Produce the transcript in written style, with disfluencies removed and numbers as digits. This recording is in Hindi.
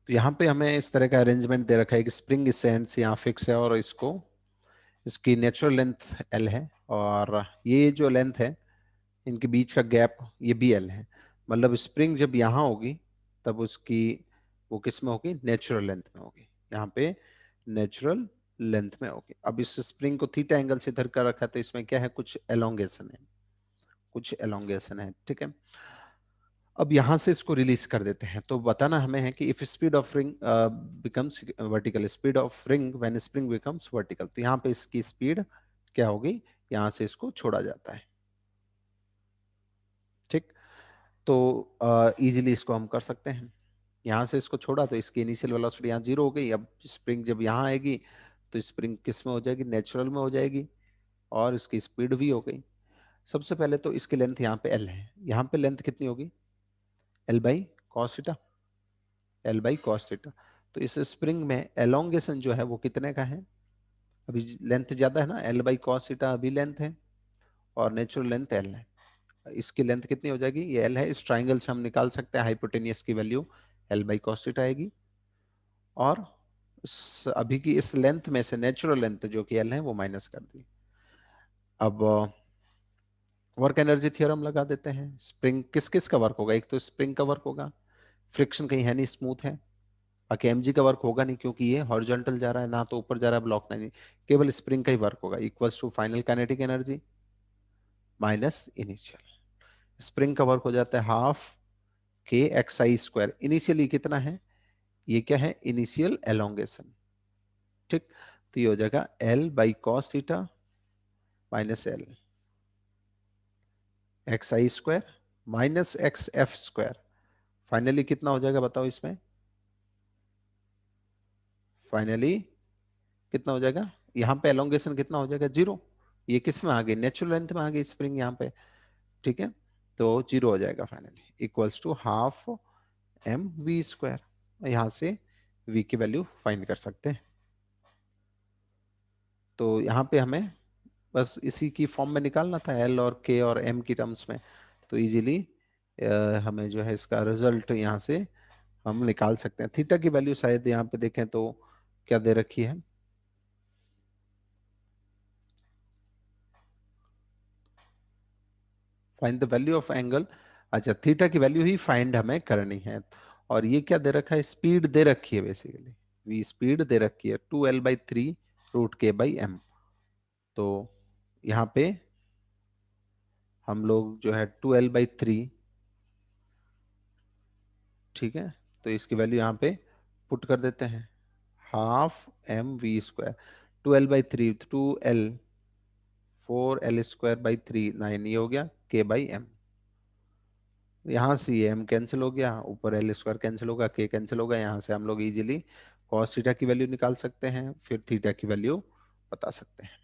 तो यहाँ पे हमें इस तरह का अरेंजमेंट दे रखा है कि स्प्रिंग इस एंड से यहाँ फिक्स है और इसको इसकी नेचुरल लेंथ एल है, और ये जो लेंथ है इनके बीच का गैप ये भी एल है। मतलब स्प्रिंग जब यहाँ होगी तब उसकी वो किस में होगी, नेचुरल लेंथ में होगी, यहाँ पे नेचुरल लेंथ में होगी। अब इस स्प्रिंग को थीटा एंगल से इधर कर रखा है, तो इसमें क्या है, कुछ एलोंगेशन है, कुछ एलोंगेशन है, ठीक है। अब यहां से इसको रिलीज कर देते हैं, तो बताना हमें है कि if speed of ring becomes vertical, speed of ring when spring becomes vertical, तो यहाँ पे इसकी स्पीड क्या होगी, यहां से इसको छोड़ा जाता है, ठीक। तो इजीली इसको हम कर सकते हैं। यहाँ से इसको छोड़ा तो इसकी इनिशियल वेलोसिटी यहाँ जीरो हो गई। अब स्प्रिंग जब यहाँ आएगी तो स्प्रिंग किस में हो जाएगी, नेचुरल में हो जाएगी, और इसकी स्पीड भी हो गई। सबसे पहले तो इसकी लेंथ यहाँ पे एल है, यहाँ पे लेंथ कितनी होगी, L by cos theta, L by cos theta. तो इस स्प्रिंग में एलोंगेशन जो है वो कितने का है, अभी लेंथ ज्यादा है ना, एल बाई कॉस थीटा अभी लेंथ है, और नेचुरल लेंथ एल है। इसकी लेंथ कितनी हो जाएगी, ये एल है, इस ट्राइंगल से हम निकाल सकते हैं हाइपोटेनियस की value, L by cos theta आएगी, और अभी की इस लेंथ में से नेचुरल लेंथ जो कि एल है वो माइनस कर दी। अब वर्क एनर्जी थ्योरम लगा देते हैं। स्प्रिंग किस किस का वर्क होगा, एक तो स्प्रिंग का वर्क होगा, फ्रिक्शन कहीं है नहीं, स्मूथ है। बाकी एमजी का वर्क होगा नहीं क्योंकि ये हॉरिजॉन्टल जा रहा है, ना तो ऊपर जा रहा है ब्लॉक, नहीं, केवल स्प्रिंग का ही वर्क होगा, equals to final kinetic energy minus initial. Spring का वर्क हो जाता है हाफ के एक्स आई स्क्वायर, इनिशियली कितना है, ये क्या है, इनिशियल एलोंगेशन, ठीक। तो ये हो जाएगा L by cos theta minus L x I square minus x F square. Finally कितना हो जाएगा बताओ इसमें, फाइनली कितना हो जाएगा, यहाँ पे एलोंगेशन कितना हो जाएगा, जीरो। ये किस में आ गई, नेचुरल लेंथ में आ गई स्प्रिंग यहाँ पे, ठीक है। तो जीरो हो जाएगा finally, equals to half m v square. यहाँ से वी की वैल्यू फाइंड कर सकते हैं। तो यहाँ पे हमें बस इसी की फॉर्म में निकालना था, एल और के और एम की टर्म्स में, तो इजीली हमें जो है इसका रिजल्ट यहाँ से हम निकाल सकते हैं। थीटा की वैल्यू शायद यहाँ पे देखें तो क्या दे रखी है, find the value of angle. अच्छा, थीटा की वैल्यू ही फाइंड हमें करनी है, और ये क्या दे रखा है, स्पीड दे रखी है बेसिकली, वी स्पीड दे रखी है 2L/3 रूट के बाई एम। तो यहाँ पे हम लोग जो है 2L/3, ठीक है, तो इसकी वैल्यू यहाँ पे पुट कर देते हैं, half m v square, 2L/3, 2L, 4L² / 3, 9, ये हो गया के बाई एम। यहाँ से ये एम कैंसिल हो गया, ऊपर एल स्क्वायर कैंसिल होगा, के कैंसिल होगा, यहाँ से हम लोग इजीली कॉस थीटा की वैल्यू निकाल सकते हैं, फिर थीटा की वैल्यू बता सकते हैं।